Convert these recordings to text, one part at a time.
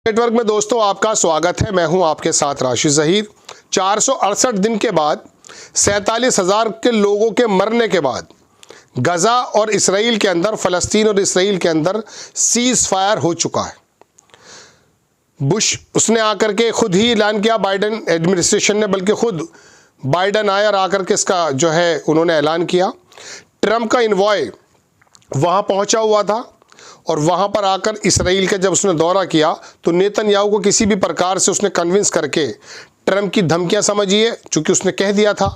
Network में दोस्तों आपका स्वागत है। मैं हूं आपके साथ राशिद ज़हीर। 468 दिन के बाद 47,000 के लोगों के मरने के बाद गजा और इसराइल के अंदर, फ़लस्तीन और इसराइल के अंदर सीज़ फायर हो चुका है। बुश उसने आकर के खुद ही ऐलान किया, बाइडन एडमिनिस्ट्रेशन ने, बल्कि खुद बाइडन आया और आकर के इसका जो है उन्होंने ऐलान किया। ट्रंप का इन्वॉय वहाँ पहुँचा हुआ था और वहाँ पर आकर इसराइल का जब उसने दौरा किया तो नेतन्याहू को किसी भी प्रकार से उसने कन्विंस करके ट्रंप की धमकियाँ, समझिए, चूँकि उसने कह दिया था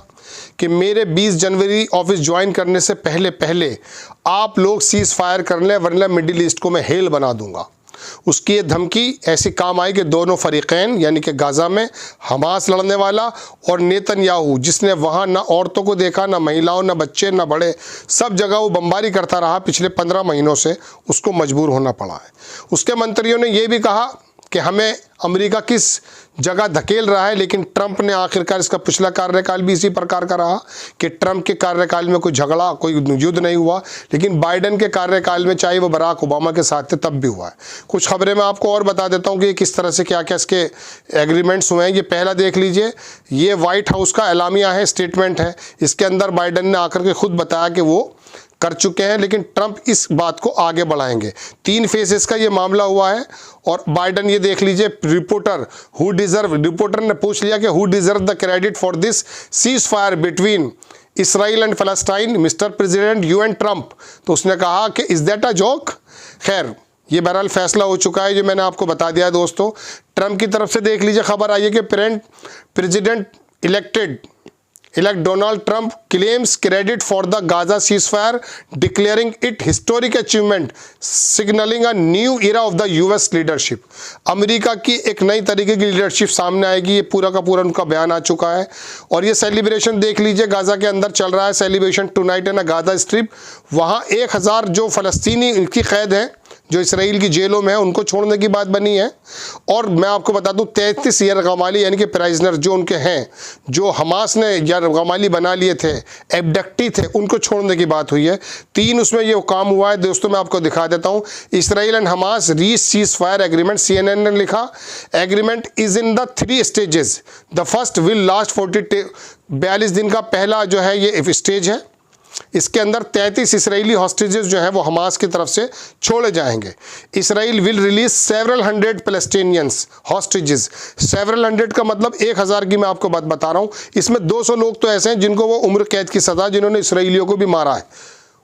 कि मेरे 20 जनवरी ऑफिस ज्वाइन करने से पहले पहले आप लोग सीज़ फायर कर लें वरना मिडिल ईस्ट को मैं हेल बना दूंगा। उसकी ये धमकी ऐसी काम आई कि दोनों फरीकैन यानी कि गाज़ा में हमास लड़ने वाला और नेतन्याहू, जिसने वहाँ ना औरतों को देखा, ना महिलाओं, ना बच्चे, ना बड़े, सब जगह वो बमबारी करता रहा पिछले 15 महीनों से, उसको मजबूर होना पड़ा है। उसके मंत्रियों ने ये भी कहा कि हमें अमेरिका किस जगह धकेल रहा है, लेकिन ट्रंप ने आखिरकार, इसका पिछला कार्यकाल भी इसी प्रकार का रहा कि ट्रंप के कार्यकाल में कोई झगड़ा, कोई युद्ध नहीं हुआ, लेकिन बाइडन के कार्यकाल में, चाहे वो बराक ओबामा के साथ थे, तब भी हुआ है। कुछ खबरें मैं आपको और बता देता हूँ कि किस तरह से क्या क्या इसके एग्रीमेंट्स हुए हैं। ये पहला देख लीजिए, ये वाइट हाउस का एलामिया है, स्टेटमेंट है। इसके अंदर बाइडन ने आकर के खुद बताया कि वो कर चुके हैं, लेकिन ट्रंप इस बात को आगे बढ़ाएंगे। 3 फेजेस का ये मामला हुआ है और बाइडन, ये देख लीजिए, रिपोर्टर ने पूछ लिया कि who deserve the credit for this cease fire between Israel and फलस्तीन, mister president you and Trump. तो उसने कहा कि इज दैट अ जोक। खैर, ये बहरहाल फैसला हो चुका है, जो मैंने आपको बता दिया है दोस्तों। ट्रंप की तरफ से देख लीजिए, खबर आई है कि president elect Donald Trump claims credit for the Gaza ceasefire, declaring it historic achievement, signaling a new era of the US leadership। America की एक नई तरीके की लीडरशिप सामने आएगी, ये पूरा का पूरा उनका बयान आ चुका है। और ये सेलिब्रेशन देख लीजिए, गाजा के अंदर चल रहा है celebration tonight in Gaza strip. वहाँ 1000 जो फ़लस्तीनी इनकी कैद हैं, जो इसराइल की जेलों में है, उनको छोड़ने की बात बनी है। और मैं आपको बता दूं, 33 यरगमाली यानी कि प्राइजनर जो उनके हैं, जो हमास ने यरगमाली बना लिए थे, एबडक्टी थे, उनको छोड़ने की बात हुई है। 3 उसमें ये काम हुआ है दोस्तों, मैं आपको दिखा देता हूं। Israel and Hamas reach cease fire agreement, CNN ने लिखा, agreement is in the 3 stages, the first will last 42 दिन का पहला जो है ये स्टेज है। इसके अंदर 33 इसराइली हॉस्टेजेस जो हैं वो हमास की तरफ से छोड़े जाएंगे। Israel will release several 100 Palestinians hostages. Several 100 का मतलब 1000 की मैं आपको बात बता रहा हूँ। इसमें 200 लोग तो ऐसे हैं जिनको वो उम्र कैद की सज़ा, जिन्होंने इसराइलियों को भी मारा है,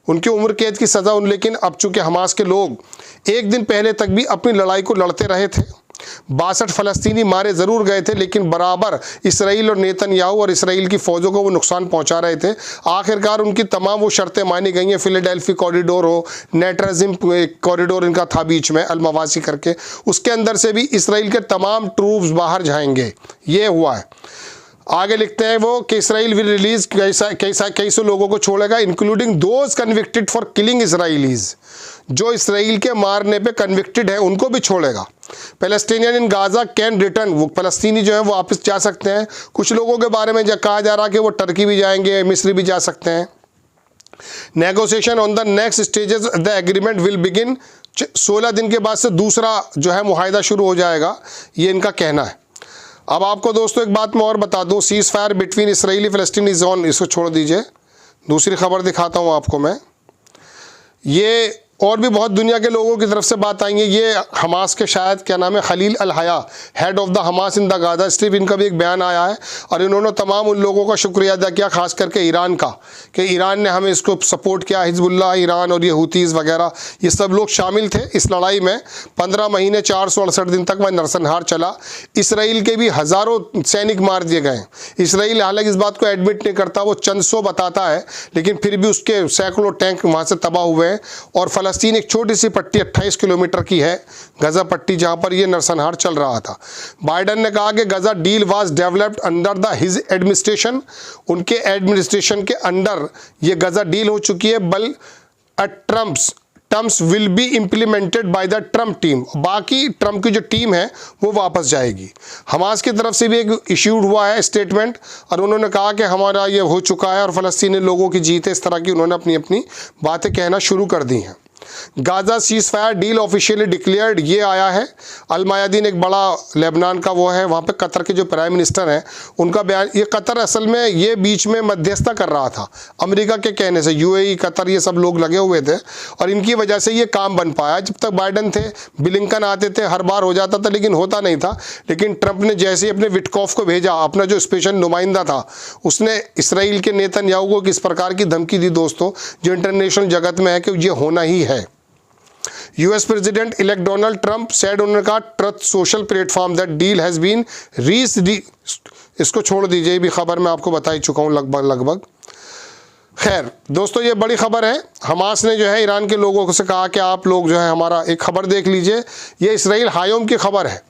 उनकी उम्र कैद की सज़ा लेकिन अब चूंकि हमास के लोग एक दिन पहले तक भी अपनी लड़ाई को लड़ते रहे थे, 62 फ़लस्तीनी मारे ज़रूर गए थे, लेकिन बराबर इसराइल और नेतन्याहू और इसराइल की फ़ौजों को वो नुकसान पहुंचा रहे थे। आखिरकार उनकी तमाम वो शर्तें मानी गई हैं। फिलाडेल्फी कॉरिडोर हो, नेट्राजिम कॉरिडोर इनका था बीच में, अलमवासी करके, उसके अंदर से भी इसराइल के तमाम ट्रूप्स बाहर जाएंगे। ये हुआ है। आगे लिखते हैं वो कि इसराइल विल रिलीज कई सौ लोगों को छोड़ेगा, including those convicted for killing Israelites. जो इसराइल के मारने पे कन्विक्टेड है उनको भी छोड़ेगा। Palestinian in Gaza can return, वो फ़लस्तीनी जो है वो वापस जा सकते हैं। कुछ लोगों के बारे में कहा जा रहा है कि वो टर्की भी जाएंगे, मिस्र भी जा सकते हैं। Negotiation on the next stages the agreement will begin, 16 दिन के बाद से दूसरा जो है मुआहदा शुरू हो जाएगा, ये इनका कहना है। अब आपको दोस्तों एक बात मैं और बता दूं, seize fire between Israeli Palestine is on, इसको छोड़ दीजिए, दूसरी खबर दिखाता हूं आपको मैं। ये और भी बहुत दुनिया के लोगों की तरफ से बात आई है। ये हमास के शायद क्या नाम है, खलील अल हया, head of the Hamas in the Gaza strip, इनका भी एक बयान आया है और इन्होंने तमाम उन लोगों का शुक्रिया अदा किया, खास करके ईरान का, कि ईरान ने हमें इसको सपोर्ट किया। हिजबुल्लाह, ईरान और ये हूतीज़ वगैरह, ये सब लोग शामिल थे इस लड़ाई में। 15 महीने 468 दिन तक वह नरसंहार चला। इसराइल के भी हज़ारों सैनिक मार दिए गए। इसराइल हालांकि इस बात को एडमिट नहीं करता, वो चंद सौ बताता है, लेकिन फिर भी उसके सैकड़ों टैंक वहाँ से तबाह हुए हैं। और फ़लस्तीन एक छोटी सी पट्टी 28 किलोमीटर की है, गजा पट्टी, जहां पर यह नरसंहार चल रहा था। बाइडन ने कहा कि Gaza deal was developed under the his administration, उनके एडमिनिस्ट्रेशन के अंडर ये गजा डील हो चुकी है। But terms will be implemented by the Trump team, बाकी ट्रंप की जो टीम है वो वापस जाएगी। हमास की तरफ से भी एक इश्यूड हुआ है स्टेटमेंट और उन्होंने कहा कि हमारा ये हो चुका है और फ़लस्तीनी लोगों की जीत है, इस तरह की उन्होंने अपनी अपनी बातें कहना शुरू कर दी हैं। Gaza cease fire deal officially declared, ये आया है। अल मायादीन एक बड़ा लेबनान का वो है, वहाँ पे कतर के जो प्राइम मिनिस्टर हैं उनका बयान। ये कतर असल में ये बीच में मध्यस्थता कर रहा था अमेरिका के कहने से, यूएई कतर ये सब लोग लगे हुए थे और इनकी वजह से ये काम बन पाया। जब तक बाइडन थे, ब्लिंकन आते थे, हर बार हो जाता था लेकिन होता नहीं था। लेकिन ट्रंप ने जैसे ही अपने विटकॉफ को भेजा, अपना जो स्पेशल नुमाइंदा था, उसने इसराइल के नेतन्याहू को किस प्रकार की धमकी दी दोस्तों, जो इंटरनेशनल जगत में है कि ये होना ही है। US president elect Donald Trump said, उन्होंने कहा Truth Social platform that deal has been reached. इसको छोड़ दीजिए, भी खबर मैं आपको बता ही चुका हूँ लगभग। खैर दोस्तों, ये बड़ी खबर है। हमास ने जो है ईरान के लोगों से कहा कि आप लोग जो है हमारा एक खबर देख लीजिए, ये इसराइल हायोम की खबर है।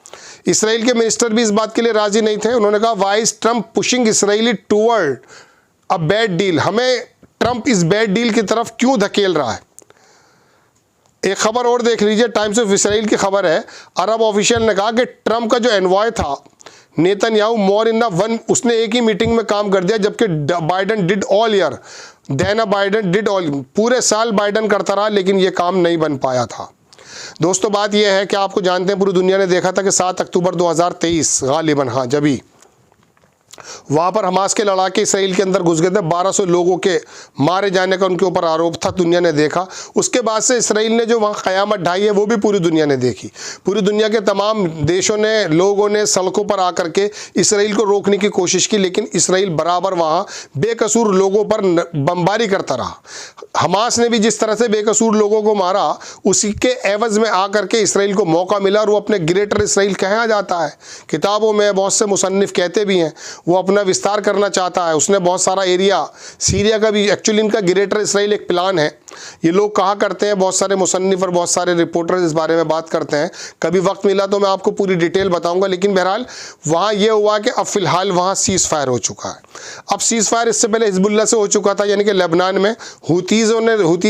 इसराइल के मिनिस्टर भी इस बात के लिए राजी नहीं थे। उन्होंने कहा why is Trump pushing Israeli toward a bad deal, हमें ट्रंप इस बैड डील की तरफ क्यों धकेल रहा है। एक खबर और देख लीजिए, टाइम्स ऑफ इसराइल की खबर है। अरब ऑफिशियल ने कहा कि ट्रंप का जो एनवॉय था नेतन्याहू मोर इन वन, उसने एक ही मीटिंग में काम कर दिया, जबकि Biden did all year, then Biden did all, पूरे साल बाइडन करता रहा लेकिन ये काम नहीं बन पाया था। दोस्तों बात यह है कि आपको जानते हैं पूरी दुनिया ने देखा था कि 7 अक्टूबर 2023 गालिबन, हाँ जब ही वहाँ पर हमास के लड़ाके इसराइल के अंदर घुस गए थे, 1200 लोगों के मारे जाने का उनके ऊपर आरोप था, दुनिया ने देखा। उसके बाद से इसराइल ने जो वहाँ क़यामत ढाई है वो भी पूरी दुनिया ने देखी। पूरी दुनिया के तमाम देशों ने, लोगों ने सड़कों पर आकर के इसराइल को रोकने की कोशिश की, लेकिन इसराइल बराबर वहाँ बेकसूर लोगों पर बमबारी करता रहा। हमास ने भी जिस तरह से बेकसूर लोगों को मारा, उसी के एवज में आकर के इसराइल को मौका मिला और वो अपने ग्रेटर इसराइल कहा जाता है। किताबों में बहुत से मुसन्निफ कहते भी हैं वो अपना विस्तार करना चाहता है, उसने बहुत सारा एरिया, सीरिया का भी, एक्चुअली इनका ग्रेटर इसराइल एक प्लान है। ये लोग कहा करते हैं, बहुत सारे मुसन्निफ और बहुत सारे रिपोर्टर्स इस बारे में बात करते हैं। कभी वक्त मिला तो मैं आपको पूरी डिटेल बताऊंगा। लेकिन बहरहाल वहाँ ये हुआ कि अब फिलहाल वहाँ सीज़ फायर हो चुका है। अब सीज़ फायर इससे पहले हिजबुल्लाह से हो चुका था, यानी कि लेबनान में हुतीज़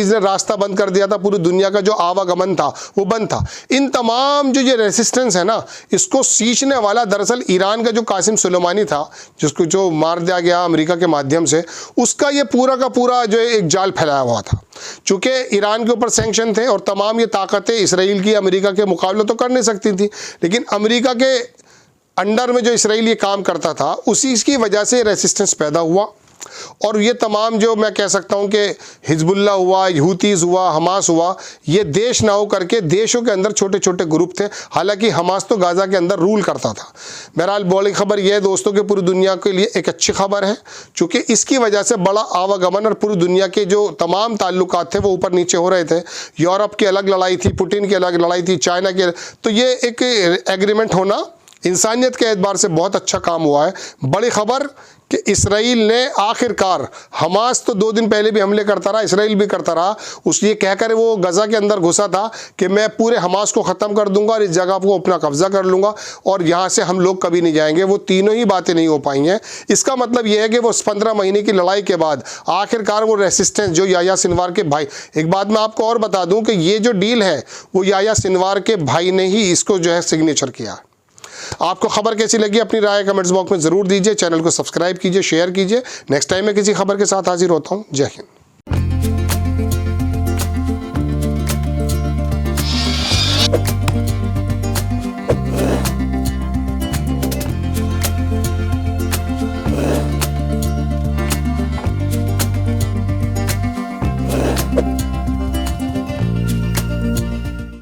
ने रास्ता बंद कर दिया था, पूरी दुनिया का जो आवागमन था वो बंद था। इन तमाम जो ये रेसिस्टेंस है ना, इसको सींचने वाला दरअसल ईरान का जो कासिम सुलेमानी था, जिसको जो मार दिया गया अमेरिका के माध्यम से, उसका ये पूरा का पूरा जो एक जाल फैलाया हुआ था। चूँकि ईरान के ऊपर सैंक्शन थे और तमाम ये ताकतें इसराइल की अमेरिका के मुकाबले तो कर नहीं सकती थी, लेकिन अमेरिका के अंडर में जो इसराइल ये काम करता था, उसी की वजह से रेसिस्टेंस पैदा हुआ। और ये तमाम जो मैं कह सकता हूँ कि हिजबुल्लाह हुआ, हुतीज़ हुआ, हमास हुआ, ये देश ना हो करके देशों के अंदर छोटे छोटे ग्रुप थे। हालांकि हमास तो गाज़ा के अंदर रूल करता था। बहरहाल बड़ी खबर यह है दोस्तों कि पूरी दुनिया के लिए एक अच्छी खबर है, चूँकि इसकी वजह से बड़ा आवागमन और पूरी दुनिया के जो तमाम ताल्लुकात थे वो ऊपर नीचे हो रहे थे। यूरोप की अलग लड़ाई थी, पुतिन की अलग लड़ाई थी, चाइना की, तो ये एक एग्रीमेंट होना इंसानियत के एतबार से बहुत अच्छा काम हुआ है। बड़ी खबर कि इसराइल ने आखिरकार, हमास तो 2 दिन पहले भी हमले करता रहा, इसराइल भी करता रहा, उस ये कहकर वो गज़ा के अंदर घुसा था कि मैं पूरे हमास को ख़त्म कर दूंगा और इस जगह को अपना कब्जा कर लूँगा और यहाँ से हम लोग कभी नहीं जाएंगे। वो तीनों ही बातें नहीं हो पाई हैं। इसका मतलब ये है कि वो 15 महीने की लड़ाई के बाद आखिरकार वो रेसिस्टेंस जो याह्या सिनवार के भाई, एक बात मैं आपको और बता दूँ कि ये जो डील है वो याह्या सिनवार के भाई ने ही इसको जो है सिग्नेचर किया। आपको खबर कैसी लगी अपनी राय कमेंट्स बॉक्स में ज़रूर दीजिए। चैनल को सब्सक्राइब कीजिए, शेयर कीजिए। नेक्स्ट टाइम मैं किसी खबर के साथ हाजिर होता हूँ। जय हिंद।